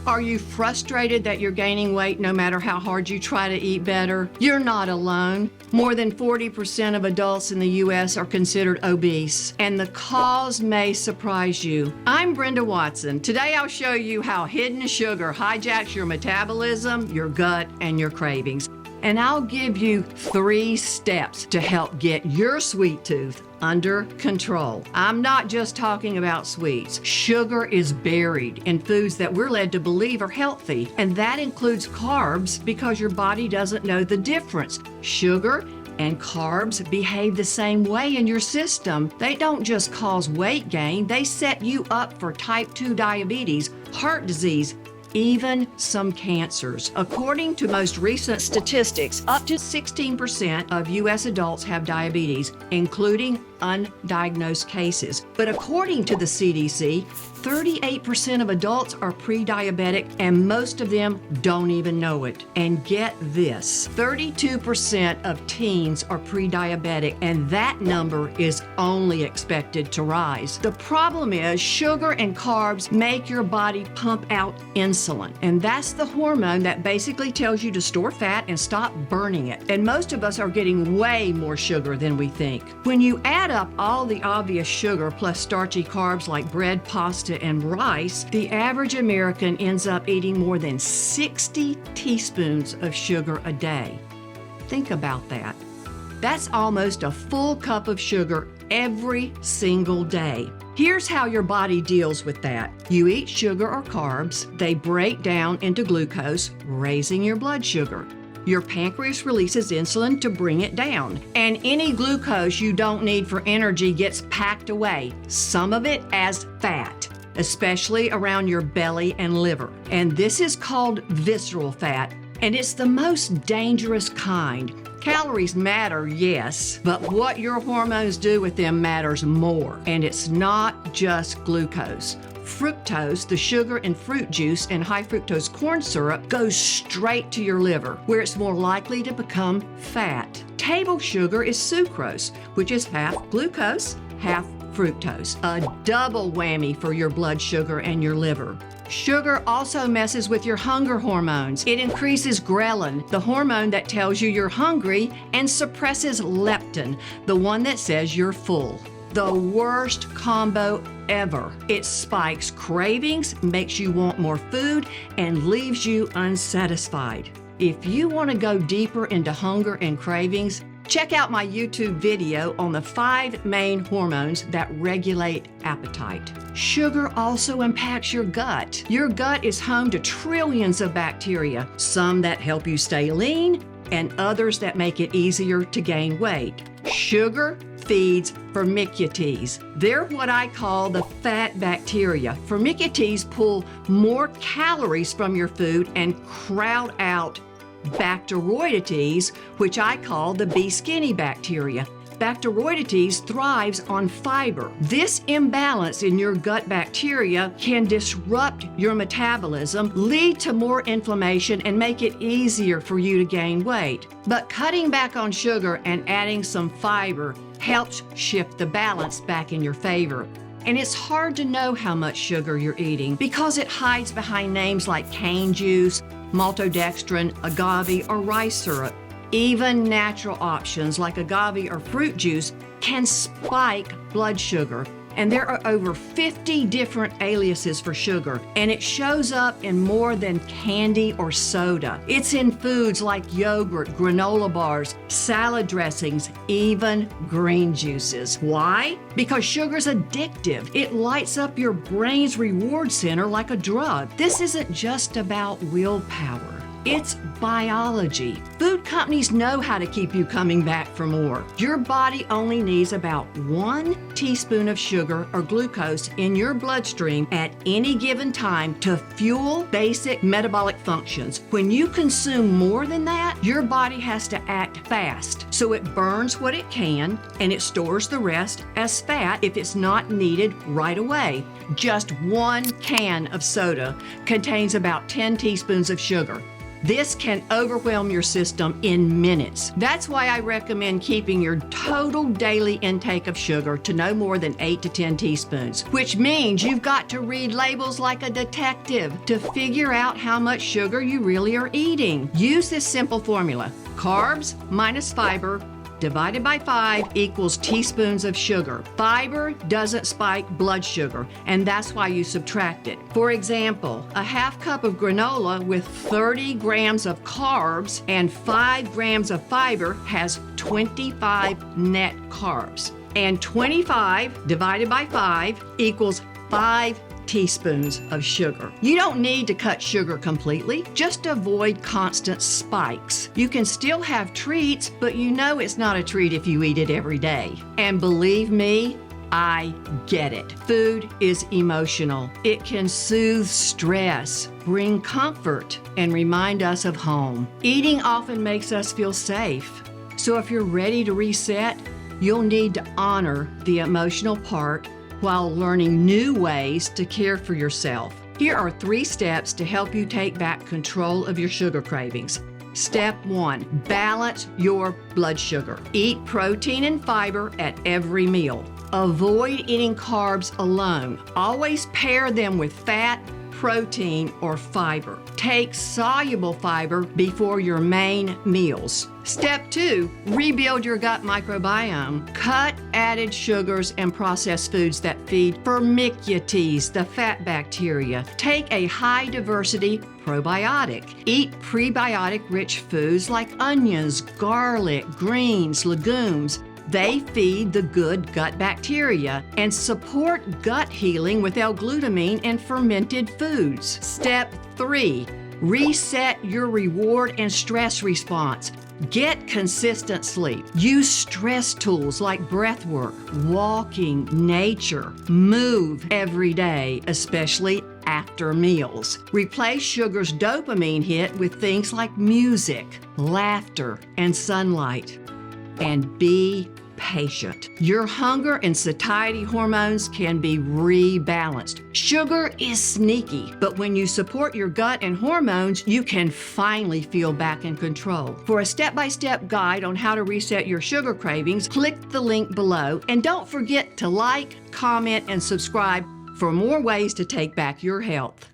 Are you frustrated that you're gaining weight no matter how hard you try to eat better? You're not alone. More than 40% of adults in the U.S. are considered obese, and the cause may surprise you. I'm Brenda Watson. Today I'll show you how hidden sugar hijacks your metabolism, your gut, and your cravings. And I'll give you 3 steps to help get your sweet tooth under control. I'm not just talking about sweets. Sugar is buried in foods that we're led to believe are healthy, and that includes carbs because your body doesn't know the difference. Sugar and carbs behave the same way in your system. They don't just cause weight gain, they set you up for type 2 diabetes, heart disease, even some cancers. According to most recent statistics, up to 16% of U.S. adults have diabetes, including undiagnosed cases. But according to the CDC, 38% of adults are pre-diabetic, and most of them don't even know it. And get this, 32% of teens are pre-diabetic, and that number is only expected to rise. The problem is sugar and carbs make your body pump out insulin, and that's the hormone that basically tells you to store fat and stop burning it. And most of us are getting way more sugar than we think. When you add up all the obvious sugar plus starchy carbs like bread, pasta, and rice, the average American ends up eating more than 60 teaspoons of sugar a day. Think about that. That's almost a full cup of sugar every single day. Here's how your body deals with that. You eat sugar or carbs, they break down into glucose, raising your blood sugar. Your pancreas releases insulin to bring it down, and any glucose you don't need for energy gets packed away, some of it as fat, especially around your belly and liver. And this is called visceral fat, and it's the most dangerous kind. Calories matter, yes, but what your hormones do with them matters more. And it's not just glucose. Fructose, the sugar in fruit juice and high fructose corn syrup, goes straight to your liver, where it's more likely to become fat. Table sugar is sucrose, which is half glucose, half fructose, a double whammy for your blood sugar and your liver. Sugar also messes with your hunger hormones. It increases ghrelin, the hormone that tells you you're hungry, and suppresses leptin, the one that says you're full. The worst combo ever. It spikes cravings, makes you want more food, and leaves you unsatisfied. If you want to go deeper into hunger and cravings, check out my YouTube video on the 5 main hormones that regulate appetite. Sugar also impacts your gut. Your gut is home to trillions of bacteria, some that help you stay lean and others that make it easier to gain weight. Sugar feeds Firmicutes. They're what I call the fat bacteria. Firmicutes pull more calories from your food and crowd out Bacteroidetes, which I call the be skinny bacteria. Bacteroidetes thrives on fiber. This imbalance in your gut bacteria can disrupt your metabolism, lead to more inflammation, and make it easier for you to gain weight. But cutting back on sugar and adding some fiber helps shift the balance back in your favor. And it's hard to know how much sugar you're eating because it hides behind names like cane juice, maltodextrin, agave, or rice syrup. Even natural options like agave or fruit juice can spike blood sugar. And there are over 50 different aliases for sugar, and it shows up in more than candy or soda. It's in foods like yogurt, granola bars, salad dressings, even green juices. Why? Because sugar's addictive. It lights up your brain's reward center like a drug. This isn't just about willpower. It's biology. Food companies know how to keep you coming back for more. Your body only needs about 1 teaspoon of sugar or glucose in your bloodstream at any given time to fuel basic metabolic functions. When you consume more than that, your body has to act fast. So it burns what it can and it stores the rest as fat if it's not needed right away. Just 1 can of soda contains about 10 teaspoons of sugar. This can overwhelm your system in minutes. That's why I recommend keeping your total daily intake of sugar to no more than 8 to 10 teaspoons, which means you've got to read labels like a detective to figure out how much sugar you really are eating. Use this simple formula: carbs minus fiber divided by 5 equals teaspoons of sugar. Fiber doesn't spike blood sugar, and that's why you subtract it. For example, a half cup of granola with 30 grams of carbs and 5 grams of fiber has 25 net carbs. And 25 divided by 5 equals 5 teaspoons of sugar. You don't need to cut sugar completely, just avoid constant spikes. You can still have treats, but you know it's not a treat if you eat it every day. And believe me, I get it. Food is emotional. It can soothe stress, bring comfort, and remind us of home. Eating often makes us feel safe. So if you're ready to reset, you'll need to honor the emotional part while learning new ways to care for yourself. Here are 3 steps to help you take back control of your sugar cravings. Step 1, balance your blood sugar. Eat protein and fiber at every meal. Avoid eating carbs alone. Always pair them with fat, protein, or fiber. Take soluble fiber before your main meals. Step 2, rebuild your gut microbiome. Cut added sugars and processed foods that feed Firmicutes, the fat bacteria. Take a high diversity probiotic. Eat prebiotic-rich foods like onions, garlic, greens, legumes. They feed the good gut bacteria and support gut healing with L-glutamine and fermented foods. Step 3, reset your reward and stress response. Get consistent sleep. Use stress tools like breath work, walking, nature. Move every day, especially after meals. Replace sugar's dopamine hit with things like music, laughter, and sunlight. And be patient. Your hunger and satiety hormones can be rebalanced. Sugar is sneaky, but when you support your gut and hormones, you can finally feel back in control. For a step-by-step guide on how to reset your sugar cravings, click the link below, and don't forget to like, comment, and subscribe for more ways to take back your health.